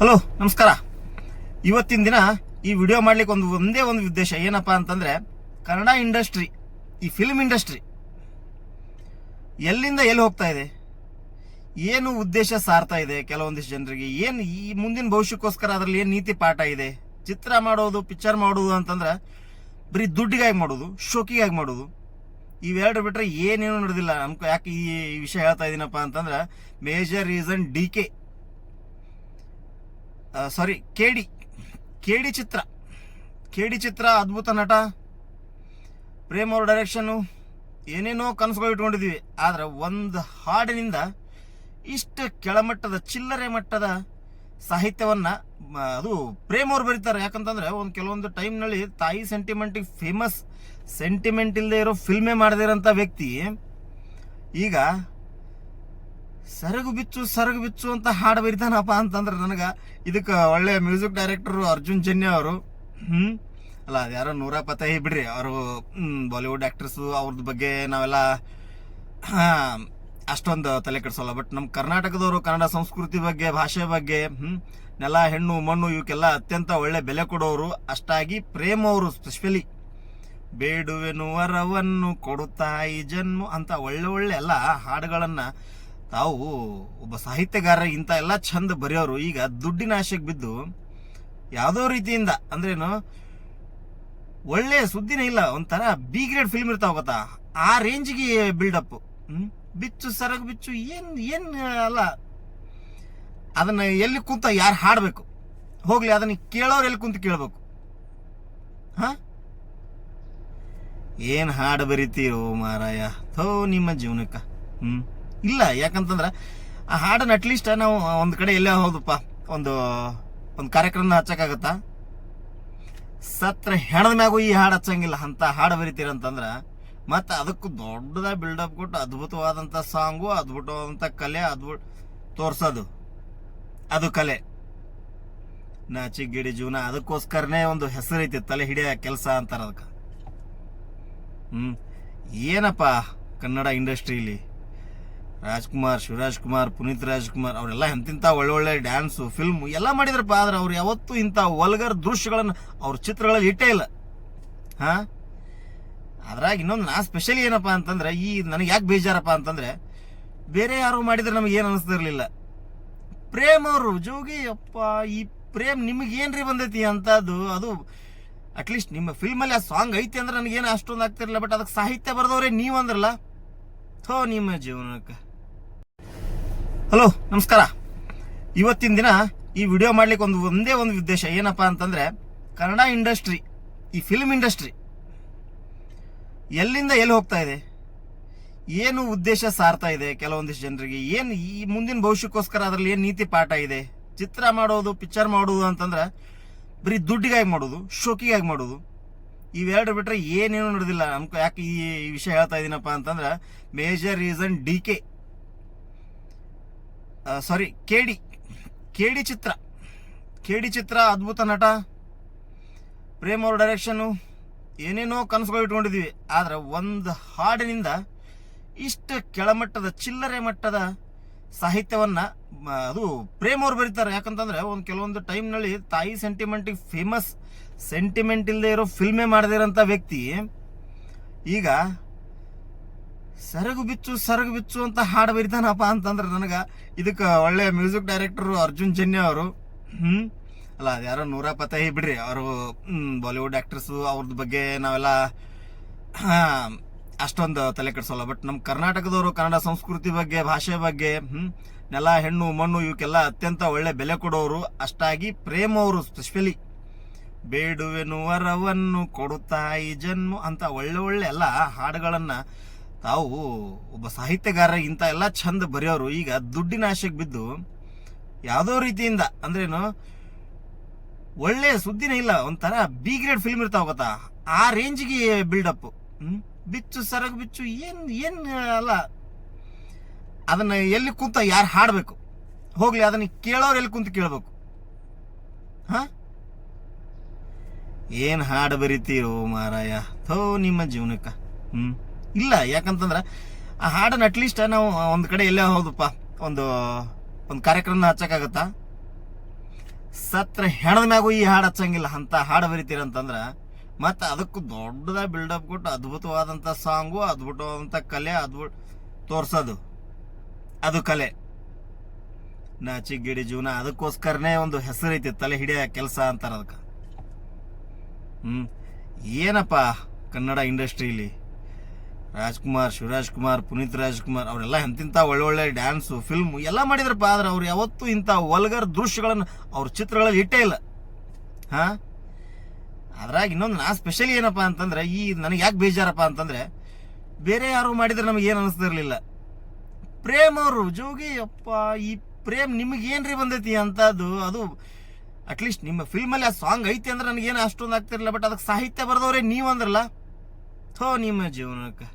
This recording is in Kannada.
ಹಲೋ ನಮಸ್ಕಾರ. ಇವತ್ತಿನ ದಿನ ಈ ವಿಡಿಯೋ ಮಾಡ್ಲಿಕ್ಕೆ ಒಂದೇ ಒಂದು ಉದ್ದೇಶ ಏನಪ್ಪಾ ಅಂತಂದ್ರೆ, ಕನ್ನಡ ಇಂಡಸ್ಟ್ರಿ, ಈ ಫಿಲ್ಮ್ ಇಂಡಸ್ಟ್ರಿ ಎಲ್ಲಿಂದ ಎಲ್ಲಿ ಹೋಗ್ತಾ ಇದೆ, ಏನು ಉದ್ದೇಶ ಸಾರ್ತಾ ಇದೆ, ಕೆಲವೊಂದಿಷ್ಟು ಜನರಿಗೆ ಏನು ಈ ಮುಂದಿನ ಭವಿಷ್ಯಕ್ಕೋಸ್ಕರ ಅದರಲ್ಲಿ ಏನು ನೀತಿ ಪಾಠ ಇದೆ. ಚಿತ್ರ ಮಾಡೋದು, ಪಿಕ್ಚರ್ ಮಾಡೋದು ಅಂತಂದ್ರೆ ಬರೀ ದುಡ್ಡಿಗಾಗಿ ಮಾಡೋದು, ಶೋಕಿಗಾಗಿ ಮಾಡೋದು, ಇವೆರಡು ಬಿಟ್ರೆ ಏನೇನು ನಡೆದಿಲ್ಲ. ನಮ್ಗೆ ಯಾಕೆ ಈ ವಿಷಯ ಹೇಳ್ತಾ ಇದೀನಪ್ಪ ಅಂತಂದ್ರೆ, ಮೇಜರ್ ರೀಸನ್ ಕೆಡಿ ಚಿತ್ರ ಅದ್ಭುತ ನಟ, ಪ್ರೇಮ್ ಅವ್ರ ಡೈರೆಕ್ಷನ್ನು, ಏನೇನೋ ಕನಸುಗಳು ಇಟ್ಕೊಂಡಿದ್ವಿ. ಆದ್ರೆ ಒಂದು ಹಾಡಿನಿಂದ ಇಷ್ಟು ಕೆಳಮಟ್ಟದ ಚಿಲ್ಲರೆ ಮಟ್ಟದ ಸಾಹಿತ್ಯವನ್ನ ಅದು ಪ್ರೇಮ್ ಅವ್ರು ಬರೀತಾರೆ. ಯಾಕಂತಂದ್ರೆ ಕೆಲವೊಂದು ಟೈಮ್ನಲ್ಲಿ ತಾಯಿ ಸೆಂಟಿಮೆಂಟಿಗೆ ಫೇಮಸ್, ಸೆಂಟಿಮೆಂಟ್ ಇಲ್ಲದೆ ಇರೋ ಫಿಲ್ಮೇ ಮಾಡದಿರೋಂಥ ವ್ಯಕ್ತಿ ಈಗ ಸರಗು ಬಿಚ್ಚು ಅಂತ ಹಾಡು ಬರಿತಾನಪ್ಪ ಅಂತಂದ್ರೆ ನನಗೆ ಇದಕ್ಕೆ ಒಳ್ಳೆ ಮ್ಯೂಸಿಕ್ ಡೈರೆಕ್ಟರ್ ಅರ್ಜುನ್ ಜನ್ಯ ಅವರು. ಅಲ್ಲ ಅದು ಯಾರೋ ನೂರ ಪತಾಯಿ ಬಿಡ್ರಿ, ಅವರು ಬಾಲಿವುಡ್ ಆಕ್ಟ್ರೆಸ್ಸು, ಅವ್ರದ್ದು ಬಗ್ಗೆ ನಾವೆಲ್ಲ ಅಷ್ಟೊಂದು ತಲೆ ಕೆಡಿಸೋಲ್ಲ. ಬಟ್ ನಮ್ಮ ಕರ್ನಾಟಕದವರು ಕನ್ನಡ ಸಂಸ್ಕೃತಿ ಬಗ್ಗೆ, ಭಾಷೆ ಬಗ್ಗೆ, ನೆಲ, ಹೆಣ್ಣು, ಮಣ್ಣು ಇವಕ್ಕೆಲ್ಲ ಅತ್ಯಂತ ಒಳ್ಳೆ ಬೆಲೆ ಕೊಡೋರು. ಅಷ್ಟಾಗಿ ಪ್ರೇಮ್ ಅವರು ಸ್ಪೆಷಲಿ ಬೇಡುವೆನು ವರವನ್ನು ಕೊಡುತ್ತಾಯಿ ಜನ್ಮ ಅಂತ ಒಳ್ಳೆ ಎಲ್ಲ ಹಾಡುಗಳನ್ನ ತಾವು ಒಬ್ಬ ಸಾಹಿತ್ಯಗಾರ ಇಂಥ ಎಲ್ಲ ಚಂದ ಬರೆಯೋರು ಈಗ ದುಡ್ಡಿನ ಆಶೆಗೆ ಬಿದ್ದು ಯಾವುದೋ ರೀತಿಯಿಂದ ಅಂದ್ರೇನು ಒಳ್ಳೆ ಸುದ್ದಿನೇ ಇಲ್ಲ, ಒಂಥರ ಬಿ ಗ್ರೇಡ್ ಫಿಲ್ಮ್ ಇರ್ತಾವ ಗೊತ್ತಾ, ಆ ರೇಂಜ್ಗೆ ಬಿಲ್ಡಪ್. ಸರಗು ಬಿಚ್ಚು ಏನ್ ಅಲ್ಲ, ಅದನ್ನ ಎಲ್ಲಿ ಕುಂತ ಯಾರು ಹಾಡ್ಬೇಕು ಹೋಗ್ಲಿ, ಅದನ್ನ ಕೇಳೋರು ಎಲ್ಲಿ ಕುಂತ ಕೇಳ್ಬೇಕು. ಏನ್ ಹಾಡು ಬರಿತೀರೋ ಮಾರಾಯ, ಥೋ ನಿಮ್ಮ ಜೀವನಕ್ಕ. ಇಲ್ಲ, ಯಾಕಂತಂದ್ರ ಆ ಹಾಡನ್ನ ಅಟ್ಲೀಸ್ಟ್ ನಾವು ಒಂದ್ ಕಡೆ ಎಲ್ಲೇ ಹೋದಪ್ಪ, ಒಂದು ಕಾರ್ಯಕ್ರಮ ಹಚ್ಚಕ್ಕಾಗತ್ತ, ಸತ್ರ ಹೆಣದ ಮ್ಯಾಗೂ ಈ ಹಾಡು ಹಚ್ಚಂಗಿಲ್ಲ ಅಂತ ಹಾಡು ಬರಿತೀರಂತಂದ್ರ ಮತ್ತೆ ಅದಕ್ಕೂ ದೊಡ್ಡದಾಗಿ ಬಿಲ್ಡಪ್ ಕೊಟ್ಟು ಅದ್ಭುತವಾದಂತ ಸಾಂಗು, ಅದ್ಭುತವಾದಂತ ಕಲೆ, ತೋರ್ಸೋದು ಅದು ಕಲೆ. ನಾಚಿಗಿಡಿ ಜೀವನ, ಅದಕ್ಕೋಸ್ಕರನೇ ಒಂದು ಹೆಸರೈತಿ ತಲೆ ಹಿಡಿಯ ಕೆಲಸ ಅಂತಾರ ಅದಕ್ಕೆ. ಏನಪ್ಪ ಕನ್ನಡ ಇಂಡಸ್ಟ್ರಿಲಿ ರಾಜ್ಕುಮಾರ್, ಶಿವರಾಜ್ ಕುಮಾರ್, ಪುನೀತ್ ರಾಜ್ಕುಮಾರ್ ಅವರೆಲ್ಲ ಎಂತಿಂತ ಒಳ್ಳೊಳ್ಳೆ ಡ್ಯಾನ್ಸು, ಫಿಲ್ಮ್ ಎಲ್ಲ ಮಾಡಿದ್ರಪ್ಪ. ಆದ್ರೆ ಅವ್ರು ಯಾವತ್ತೂ ಇಂಥ ವಲ್ಗರ್ ದೃಶ್ಯಗಳನ್ನು ಅವ್ರ ಚಿತ್ರಗಳಲ್ಲಿ ಇಟ್ಟೇ ಇಲ್ಲ. ಅದ್ರಾಗ ಇನ್ನೊಂದು ನಾ ಸ್ಪೆಷಲಿ ಏನಪ್ಪಾ ಅಂತಂದ್ರೆ, ಈ ನನಗೆ ಯಾಕೆ ಬೇಜಾರಪ್ಪ ಅಂತಂದ್ರೆ, ಬೇರೆ ಯಾರು ಮಾಡಿದ್ರೆ ನಮಗೆ ಏನು ಅನಿಸ್ತಿರ್ಲಿಲ್ಲ. ಪ್ರೇಮ್ ಅವರು ಜೋಗಿ ಅಪ್ಪ, ಈ ಪ್ರೇಮ್ ನಿಮಗೇನ್ರಿ ಬಂದೈತಿ ಅಂತದ್ದು, ಅದು ಅಟ್ಲೀಸ್ಟ್ ನಿಮ್ಮ ಫಿಲ್ಮಲ್ಲಿ ಆ ಸಾಂಗ್ ಐತಿ ಅಂದ್ರೆ ನನಗೇನು ಅಷ್ಟೊಂದು ಆಗ್ತಿರ್ಲಿಲ್ಲ. ಬಟ್ ಅದಕ್ಕೆ ಸಾಹಿತ್ಯ ಬರೆದವ್ರೆ ನೀವು ಅಂದ್ರಲ್ಲ, ಥೋ ನಿಮ್ಮ ಜೀವನಕ್ಕೆ. ಹಲೋ ನಮಸ್ಕಾರ. ಇವತ್ತಿನ ದಿನ ಈ ವಿಡಿಯೋ ಮಾಡ್ಲಿಕ್ಕೆ ಒಂದೇ ಒಂದು ಉದ್ದೇಶ ಏನಪ್ಪಾ ಅಂತಂದ್ರೆ, ಕನ್ನಡ ಇಂಡಸ್ಟ್ರಿ, ಈ ಫಿಲ್ಮ್ ಇಂಡಸ್ಟ್ರಿ ಎಲ್ಲಿಂದ ಎಲ್ಲಿ ಹೋಗ್ತಾ ಇದೆ, ಏನು ಉದ್ದೇಶ ಸಾರ್ತಾ ಇದೆ, ಕೆಲವೊಂದಿಷ್ಟು ಜನರಿಗೆ ಏನು ಈ ಮುಂದಿನ ಭವಿಷ್ಯಕ್ಕೋಸ್ಕರ ಅದರಲ್ಲಿ ಏನು ನೀತಿ ಪಾಠ ಇದೆ. ಚಿತ್ರ ಮಾಡೋದು, ಪಿಕ್ಚರ್ ಮಾಡೋದು ಅಂತಂದ್ರೆ ಬರೀ ದುಡ್ಡಿಗಾಗಿ ಮಾಡೋದು, ಶೋಕಿಗಾಗಿ ಮಾಡೋದು, ಇವೆರಡು ಬಿಟ್ರೆ ಏನೇನು ನಡೆದಿಲ್ಲ. ನಮ್ಗೆ ಯಾಕೆ ಈ ವಿಷಯ ಹೇಳ್ತಾ ಇದೀನಪ್ಪ ಅಂತಂದ್ರೆ, ಮೇಜರ್ ರೀಸನ್ ಕೆಡಿ ಚಿತ್ರ ಅದ್ಭುತ ನಟ, ಪ್ರೇಮ್ ಅವ್ರ ಡೈರೆಕ್ಷನ್ನು, ಏನೇನೋ ಕನಸುಗಳು ಇಟ್ಕೊಂಡಿದ್ವಿ. ಆದ್ರೆ ಒಂದು ಹಾಡಿನಿಂದ ಇಷ್ಟು ಕೆಳಮಟ್ಟದ ಚಿಲ್ಲರೆ ಮಟ್ಟದ ಸಾಹಿತ್ಯವನ್ನ ಅದು ಪ್ರೇಮ್ ಅವ್ರು ಬರೀತಾರೆ. ಯಾಕಂತಂದ್ರೆ ಕೆಲವೊಂದು ಟೈಮ್ನಲ್ಲಿ ತಾಯಿ ಸೆಂಟಿಮೆಂಟಿಗೆ ಫೇಮಸ್, ಸೆಂಟಿಮೆಂಟ್ ಇಲ್ಲದೆ ಇರೋ ಫಿಲ್ಮೇ ಮಾಡದಿರೋಂಥ ವ್ಯಕ್ತಿ ಈಗ ಸರಗು ಬಿಚ್ಚು ಅಂತ ಹಾಡು ಬರಿತಾನಪ್ಪ ಅಂತಂದ್ರೆ ನನಗೆ ಇದಕ್ಕೆ ಒಳ್ಳೆ ಮ್ಯೂಸಿಕ್ ಡೈರೆಕ್ಟರ್ ಅರ್ಜುನ್ ಜನ್ಯ ಅವರು. ಅಲ್ಲ ಅದು ಯಾರೋ ನೂರ ಪತಾಯಿ ಬಿಡ್ರಿ, ಅವರು ಬಾಲಿವುಡ್ ಆಕ್ಟ್ರೆಸ್ಸು, ಅವ್ರದ್ದು ಬಗ್ಗೆ ನಾವೆಲ್ಲ ಅಷ್ಟೊಂದು ತಲೆ ಕೆಡಿಸೋಲ್ಲ. ಬಟ್ ನಮ್ಮ ಕರ್ನಾಟಕದವರು ಕನ್ನಡ ಸಂಸ್ಕೃತಿ ಬಗ್ಗೆ, ಭಾಷೆ ಬಗ್ಗೆ, ನೆಲ, ಹೆಣ್ಣು, ಮಣ್ಣು ಇವಕ್ಕೆಲ್ಲ ಅತ್ಯಂತ ಒಳ್ಳೆ ಬೆಲೆ ಕೊಡೋರು. ಅಷ್ಟಾಗಿ ಪ್ರೇಮ್ ಅವರು ಸ್ಪೆಷಲಿ ಬೇಡುವೆನು ವರವನ್ನು ಕೊಡುತ್ತಾಯಿ ಜನ್ಮ ಅಂತ ಒಳ್ಳೆ ಎಲ್ಲ ಹಾಡುಗಳನ್ನ ತಾವು ಒಬ್ಬ ಸಾಹಿತ್ಯಗಾರ ಇಂಥ ಎಲ್ಲ ಚಂದ ಬರೆಯೋರು ಈಗ ದುಡ್ಡಿನ ಆಶೆಗೆ ಬಿದ್ದು ಯಾವುದೋ ರೀತಿಯಿಂದ ಅಂದ್ರೇನು ಒಳ್ಳೆ ಸುದ್ದಿನೇ ಇಲ್ಲ, ಒಂಥರ ಬಿ ಗ್ರೇಡ್ ಫಿಲ್ಮ್ ಇರ್ತಾವ ಗೊತ್ತಾ, ಆ ರೇಂಜ್ಗೆ ಬಿಲ್ಡಪ್. ಸರಗು ಬಿಚ್ಚು ಏನ್ ಅಲ್ಲ, ಅದನ್ನ ಎಲ್ಲಿ ಕುಂತ ಯಾರು ಹಾಡ್ಬೇಕು ಹೋಗ್ಲಿ, ಅದನ್ನ ಕೇಳೋರು ಎಲ್ಲಿ ಕುಂತ ಕೇಳ್ಬೇಕು. ಏನ್ ಹಾಡು ಬರಿತೀರೋ ಮಾರಾಯ, ಥೋ ನಿಮ್ಮ ಜೀವನಕ್ಕ. ಇಲ್ಲ, ಯಾಕಂತಂದ್ರ ಆ ಹಾಡನ್ನ ಅಟ್ಲೀಸ್ಟ್ ನಾವು ಒಂದ್ ಕಡೆ ಎಲ್ಲೇ ಹೋದಪ್ಪ, ಒಂದು ಕಾರ್ಯಕ್ರಮ ಹಚ್ಚಕ್ಕಾಗತ್ತಾ, ಸತ್ರ ಹೆಣದ ಮ್ಯಾಗೂ ಈ ಹಾಡು ಹಚ್ಚಂಗಿಲ್ಲ ಅಂತ ಹಾಡು ಬರಿತೀರಂತಂದ್ರ ಮತ್ತೆ ಅದಕ್ಕೂ ದೊಡ್ಡದಾಗಿ ಬಿಲ್ಡಪ್ ಕೊಟ್ಟು ಅದ್ಭುತವಾದಂಥ ಸಾಂಗು, ಅದ್ಭುತವಾದಂಥ ಕಲೆ, ತೋರ್ಸೋದು ಅದು ಕಲೆ. ನಾಚಿಗಿಡಿ ಜೀವನ, ಅದಕ್ಕೋಸ್ಕರನೇ ಒಂದು ಹೆಸರೈತಿ ತಲೆ ಹಿಡಿಯ ಕೆಲಸ ಅಂತಾರ ಅದಕ್ಕೆ. ಏನಪ್ಪ ಕನ್ನಡ ಇಂಡಸ್ಟ್ರಿಲಿ ರಾಜ್ಕುಮಾರ್, ಶಿವರಾಜ್ ಕುಮಾರ್, ಪುನೀತ್ ರಾಜ್ಕುಮಾರ್ ಅವರೆಲ್ಲ ಎಂತಿಂಥ ಒಳ್ಳೊಳ್ಳೆ ಡ್ಯಾನ್ಸು, ಫಿಲ್ಮು ಎಲ್ಲ ಮಾಡಿದ್ರಪ್ಪ. ಆದ್ರೆ ಅವ್ರು ಯಾವತ್ತೂ ಇಂಥ ವಲ್ಗರ್ ದೃಶ್ಯಗಳನ್ನು ಅವ್ರ ಚಿತ್ರಗಳಲ್ಲಿ ಇಟ್ಟೇ ಇಲ್ಲ. ಅದ್ರಾಗ ಇನ್ನೊಂದು ನಾ ಸ್ಪೆಷಲಿ ಏನಪ್ಪ ಅಂತಂದ್ರೆ, ನನಗೆ ಯಾಕೆ ಬೇಜಾರಪ್ಪ ಅಂತಂದ್ರೆ, ಬೇರೆ ಯಾರು ಮಾಡಿದ್ರೆ ನಮಗೆ ಏನು ಅನಿಸ್ತಿರ್ಲಿಲ್ಲ. ಪ್ರೇಮ್ ಅವರು ಜೋಗಿ ಅಪ್ಪ, ಈ ಪ್ರೇಮ್ ನಿಮಗೇನ್ರಿ ಬಂದೈತಿ ಅಂತದ್ದು. ಅದು ಅಟ್ಲೀಸ್ಟ್ ನಿಮ್ಮ ಫಿಲ್ಮಲ್ಲಿ ಆ ಸಾಂಗ್ ಐತಿ ಅಂದ್ರೆ ನನಗೇನು ಅಷ್ಟೊಂದು ಆಗ್ತಿರ್ಲಿಲ್ಲ. ಬಟ್ ಅದಕ್ಕೆ ಸಾಹಿತ್ಯ ಬರೆದವ್ರೆ ನೀವು ಅಂದ್ರಲ್ಲ, ಥೋ ನಿಮ್ಮ ಜೀವನಕ್ಕೆ